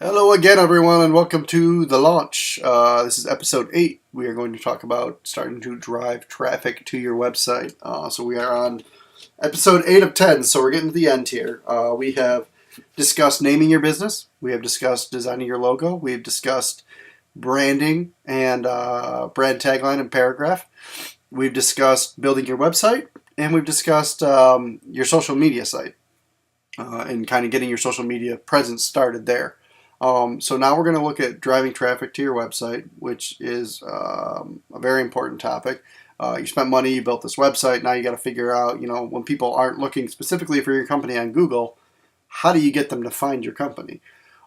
Hello again, everyone, and welcome to The Launch. This is episode 8. We are going to talk about starting to drive traffic to your website. So we are on episode 8 of 10, so we're getting to the end here. We have discussed naming your business. We have discussed designing your logo. We have discussed branding and brand tagline and paragraph. We've discussed building your website, and we've discussed your social media site and kind of getting your social media presence started there. So now we're going to look at driving traffic to your website, which is a very important topic. You spent money, you built this website, now you got to figure out, when people aren't looking specifically for your company on Google, how do you get them to find your company?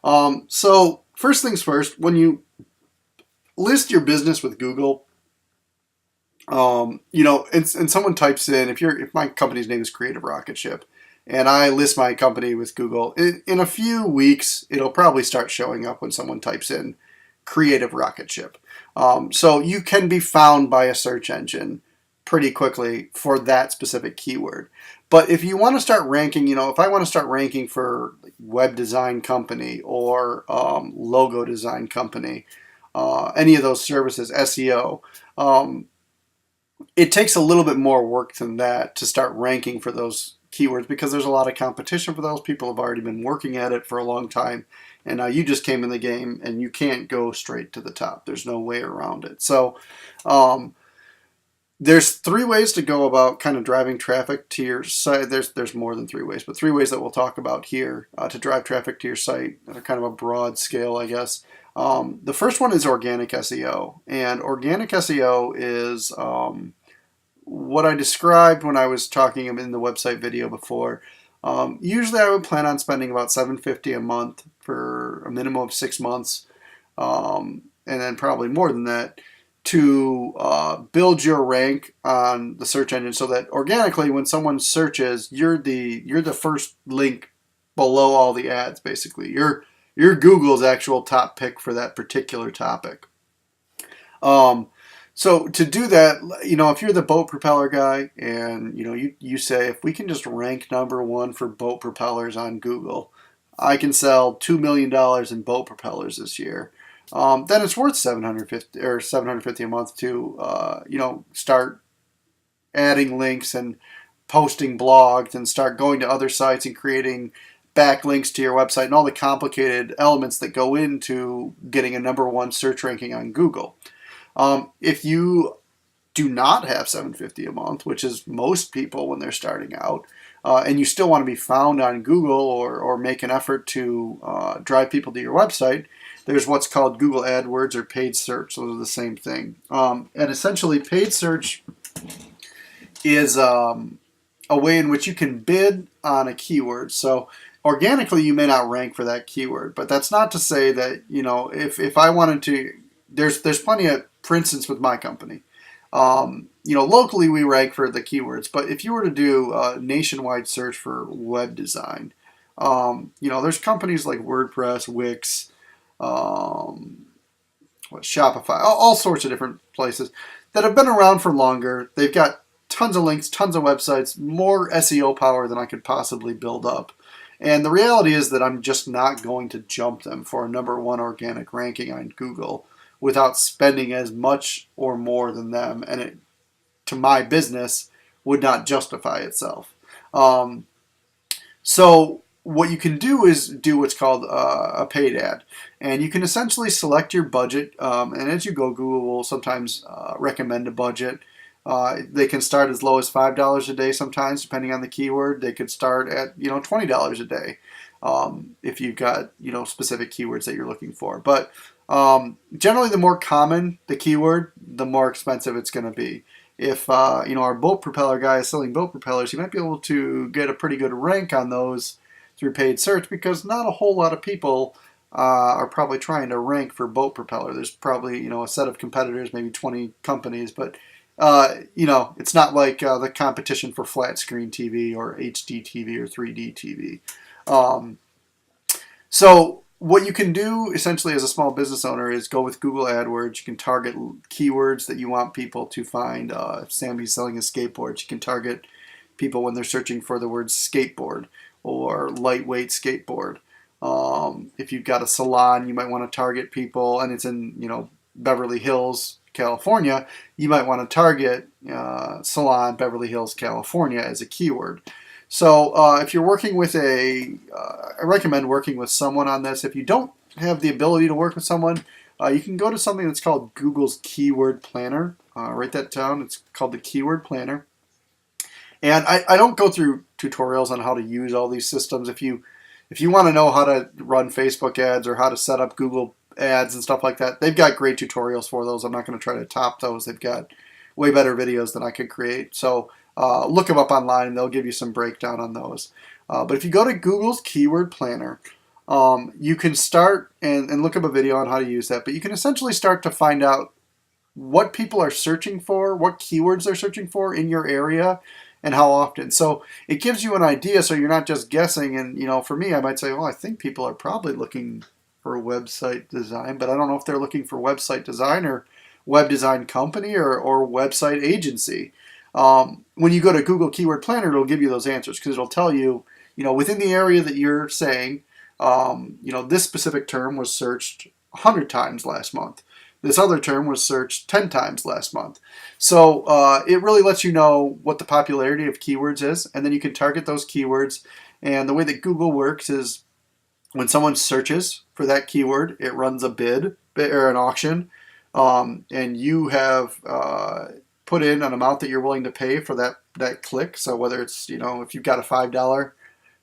So first things first, when you list your business with Google, and someone types in, if my company's name is Creative Rocket Ship, and I list my company with Google, in a few weeks, it'll probably start showing up when someone types in Creative Rocket Ship. So you can be found by a search engine pretty quickly for that specific keyword. But if you want to start ranking, if I want to start ranking for web design company or logo design company, any of those services, SEO, it takes a little bit more work than that to start ranking for those keywords because there's a lot of competition for those. People have already been working at it for a long time, and now you just came in the game and you can't go straight to the top. There's no way around it. So there's 3 ways to go about kind of driving traffic to your site. There's more than 3 ways, but 3 ways that we'll talk about here to drive traffic to your site at a kind of a broad scale, I guess. The first one is organic SEO, and organic SEO is what I described when I was talking in the website video before. Usually I would plan on spending about $750 a month for a minimum of 6 months, and then probably more than that, to build your rank on the search engine so that organically when someone searches, you're the first link below all the ads, basically. You're Google's actual top pick for that particular topic. So to do that, if you're the boat propeller guy and, you say, if we can just rank number 1 for boat propellers on Google, I can sell $2 million in boat propellers this year. Then it's worth $750 a month to, start adding links and posting blogs and start going to other sites and creating backlinks to your website and all the complicated elements that go into getting a number 1 search ranking on Google. If you do not have $750 a month, which is most people when they're starting out, and you still want to be found on Google or make an effort to drive people to your website, there's what's called Google AdWords or paid search. Those are the same thing. And essentially, paid search is a way in which you can bid on a keyword. So organically, you may not rank for that keyword, but that's not to say that, if I wanted to, there's plenty of, for instance, with my company, locally we rank for the keywords, but if you were to do a nationwide search for web design, there's companies like WordPress, Wix, Shopify, all sorts of different places that have been around for longer. They've got tons of links, tons of websites, more SEO power than I could possibly build up. And the reality is that I'm just not going to jump them for a number 1 organic ranking on Google without spending as much or more than them, and it, to my business, would not justify itself. So what you can do is do what's called a paid ad, and you can essentially select your budget, and as you go, Google will sometimes recommend a budget. They can start as low as $5 a day sometimes, depending on the keyword. They could start at $20 a day if you've got specific keywords that you're looking for. But generally, the more common the keyword, the more expensive it's going to be. If our boat propeller guy is selling boat propellers, you might be able to get a pretty good rank on those through paid search because not a whole lot of people are probably trying to rank for boat propeller. There's probably a set of competitors, maybe 20 companies, but it's not like the competition for flat screen TV or HD TV or 3D TV. So what you can do essentially as a small business owner is go with Google AdWords. You can target keywords that you want people to find. If Sammy's selling a skateboard, you can target people when they're searching for the word skateboard or lightweight skateboard If you've got a salon, you might want to target people, and it's in Beverly Hills, California. You might want to target salon Beverly Hills, California as a keyword. So if you're working with I recommend working with someone on this. If you don't have the ability to work with someone, you can go to something that's called Google's Keyword Planner. Write that down. It's called the Keyword Planner. And I don't go through tutorials on how to use all these systems. If you want to know how to run Facebook ads or how to set up Google ads and stuff like that, they've got great tutorials for those. I'm not going to try to top those. They've got way better videos than I could create. So look them up online and they'll give you some breakdown on those. But if you go to Google's Keyword Planner, you can start and look up a video on how to use that. But you can essentially start to find out what people are searching for, what keywords they're searching for in your area, and how often. So it gives you an idea, so you're not just guessing. And for me, I might say, well, I think people are probably looking for website design, but I don't know if they're looking for website design or web design company or website agency. When you go to Google Keyword Planner, it'll give you those answers because it'll tell you, within the area that you're saying, this specific term was searched 100 times last month. This other term was searched 10 times last month. So it really lets you know what the popularity of keywords is, and then you can target those keywords. And the way that Google works is when someone searches for that keyword, it runs a bid or an auction, and you have put in an amount that you're willing to pay for that click. So whether it's, if you've got a $5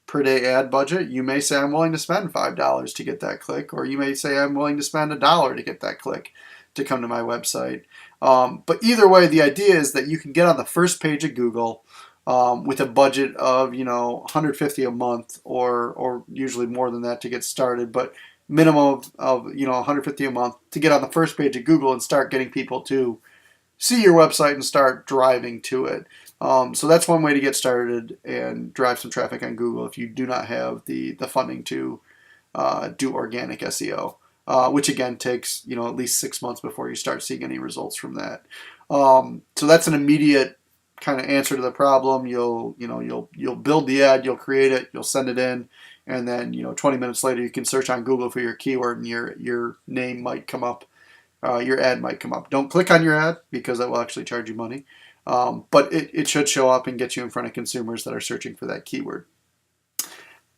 per day ad budget, you may say I'm willing to spend $5 to get that click, or you may say I'm willing to spend $1 to get that click to come to my website. But either way, the idea is that you can get on the first page of Google with a budget of $150 a month, or usually more than that to get started, but minimum of $150 a month to get on the first page of Google and start getting people to see your website and start driving to it. So that's one way to get started and drive some traffic on Google if you do not have the funding to do organic SEO, which again takes at least 6 months before you start seeing any results from that. So that's an immediate kind of answer to the problem. You'll build the ad, you'll create it, you'll send it in, and then 20 minutes later you can search on Google for your keyword and your name might come up. Your ad might come up. Don't click on your ad because that will actually charge you money. But it should show up and get you in front of consumers that are searching for that keyword.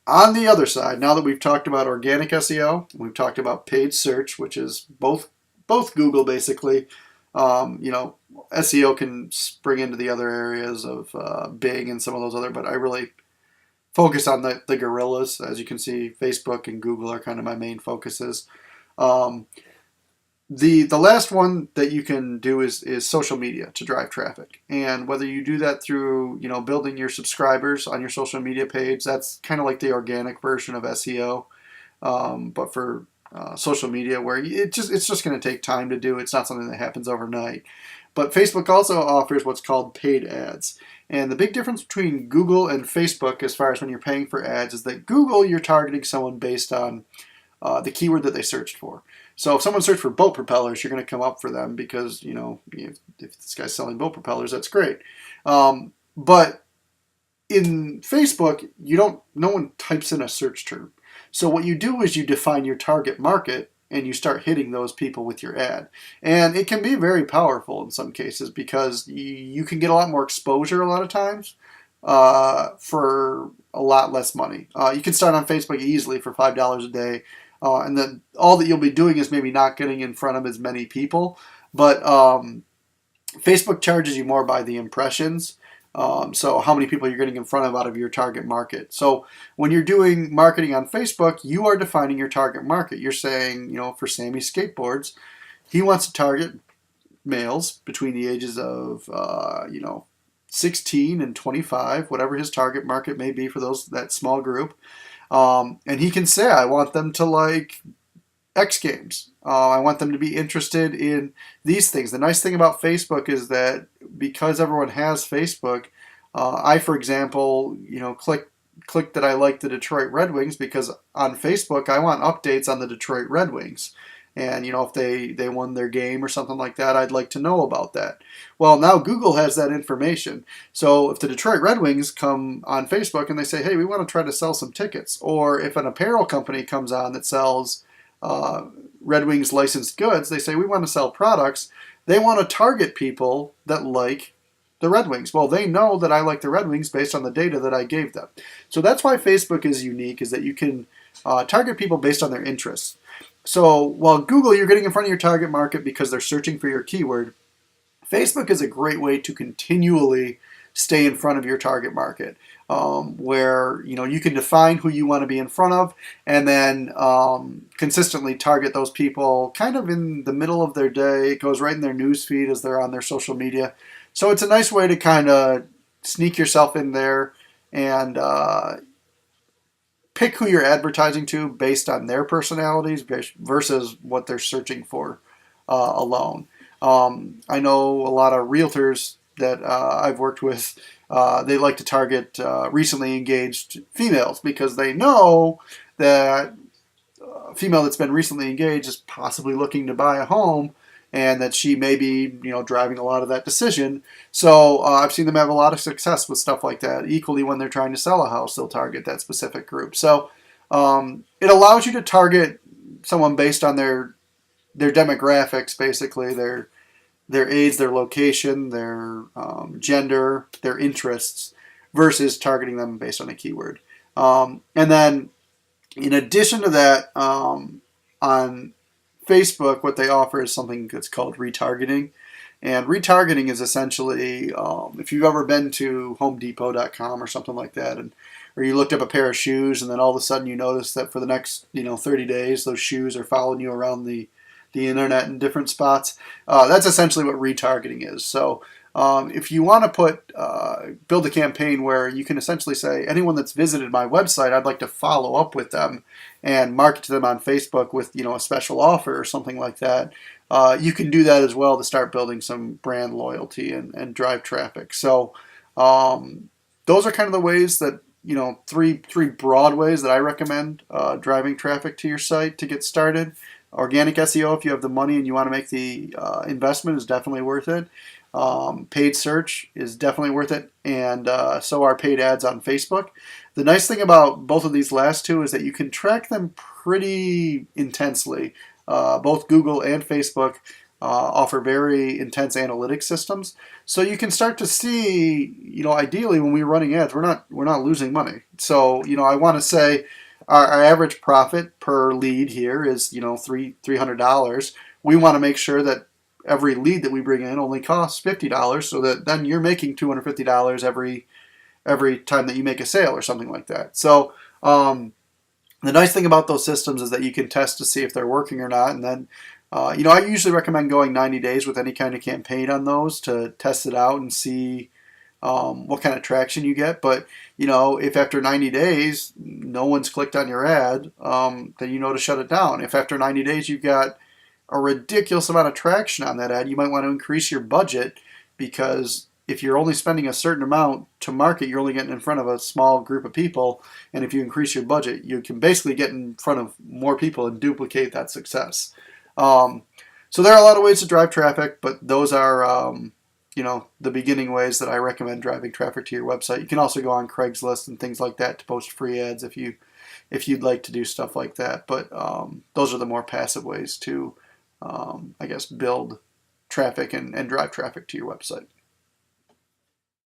On the other side, now that we've talked about organic SEO, we've talked about paid search, which is both Google basically. SEO can spring into the other areas of Bing and some of those other, but I really focus on the gorillas. As you can see, Facebook and Google are kind of my main focuses. The last one that you can do is social media to drive traffic. And whether you do that through, building your subscribers on your social media page, that's kind of like the organic version of SEO. But for social media, where it's just going to take time to do. It's not something that happens overnight. But Facebook also offers what's called paid ads. And the big difference between Google and Facebook as far as when you're paying for ads is that Google, you're targeting someone based on the keyword that they searched for. So if someone searched for boat propellers, you're going to come up for them because, if this guy's selling boat propellers, that's great. But in Facebook, no one types in a search term. So what you do is you define your target market and you start hitting those people with your ad. And it can be very powerful in some cases because you can get a lot more exposure a lot of times for a lot less money. You can start on Facebook easily for $5 a day. And then all that you'll be doing is maybe not getting in front of as many people. But Facebook charges you more by the impressions. So how many people you're getting in front of out of your target market. So when you're doing marketing on Facebook, you are defining your target market. You're saying, for Sammy Skateboards, he wants to target males between the ages of, 16 and 25, whatever his target market may be for that small group. And he can say, I want them to like X Games. I want them to be interested in these things. The nice thing about Facebook is that because everyone has Facebook, I, for example, click that I like the Detroit Red Wings because on Facebook I want updates on the Detroit Red Wings. And if they won their game or something like that, I'd like to know about that. Well, now Google has that information. So if the Detroit Red Wings come on Facebook and they say, hey, we want to try to sell some tickets, or if an apparel company comes on that sells Red Wings licensed goods, they say we want to sell products. They want to target people that like the Red Wings. Well, they know that I like the Red Wings based on the data that I gave them. So that's why Facebook is unique, is that you can target people based on their interests. So while Google, you're getting in front of your target market because they're searching for your keyword, Facebook is a great way to continually stay in front of your target market, where you can define who you want to be in front of, and then consistently target those people kind of in the middle of their day. It goes right in their news feed as they're on their social media. So it's a nice way to kind of sneak yourself in there and pick who you're advertising to based on their personalities versus what they're searching for alone. I know a lot of realtors that I've worked with, they like to target recently engaged females because they know that a female that's been recently engaged is possibly looking to buy a home, and that she may be, driving a lot of that decision. So I've seen them have a lot of success with stuff like that. Equally, when they're trying to sell a house, they'll target that specific group. So it allows you to target someone based on their demographics, basically their age, their location, their gender, their interests, versus targeting them based on a keyword. And then, in addition to that, on Facebook, what they offer is something that's called retargeting. And retargeting is essentially, if you've ever been to HomeDepot.com or something like that, or you looked up a pair of shoes, and then all of a sudden you notice that for the next 30 days, those shoes are following you around the internet in different spots. That's essentially what retargeting is. So if you want to build a campaign where you can essentially say, anyone that's visited my website, I'd like to follow up with them and market to them on Facebook with a special offer or something like that. You can do that as well to start building some brand loyalty and drive traffic. So those are kind of the ways that, three broad ways that I recommend driving traffic to your site to get started. Organic SEO, if you have the money and you want to make the investment, is definitely worth it. Paid search is definitely worth it, and so are paid ads on Facebook. The nice thing about both of these last two is that you can track them pretty intensely. Both Google and Facebook offer very intense analytics systems, so you can start to see, ideally when we're running ads, we're not losing money. So, I want to say our average profit per lead here is, $300. We want to make sure that every lead that we bring in only costs $50, so that then you're making $250 every time that you make a sale or something like that. So the nice thing about those systems is that you can test to see if they're working or not, and then I usually recommend going 90 days with any kind of campaign on those to test it out and see what kind of traction you get. But if after 90 days no one's clicked on your ad, then to shut it down. If after 90 days you've got a ridiculous amount of traction on that ad, you might want to increase your budget, because if you're only spending a certain amount to market, you're only getting in front of a small group of people. And if you increase your budget, you can basically get in front of more people and duplicate that success. So there are a lot of ways to drive traffic, but those are the beginning ways that I recommend driving traffic to your website. You can also go on Craigslist and things like that to post free ads if you'd like to do stuff like that. But those are the more passive ways to, build traffic and drive traffic to your website.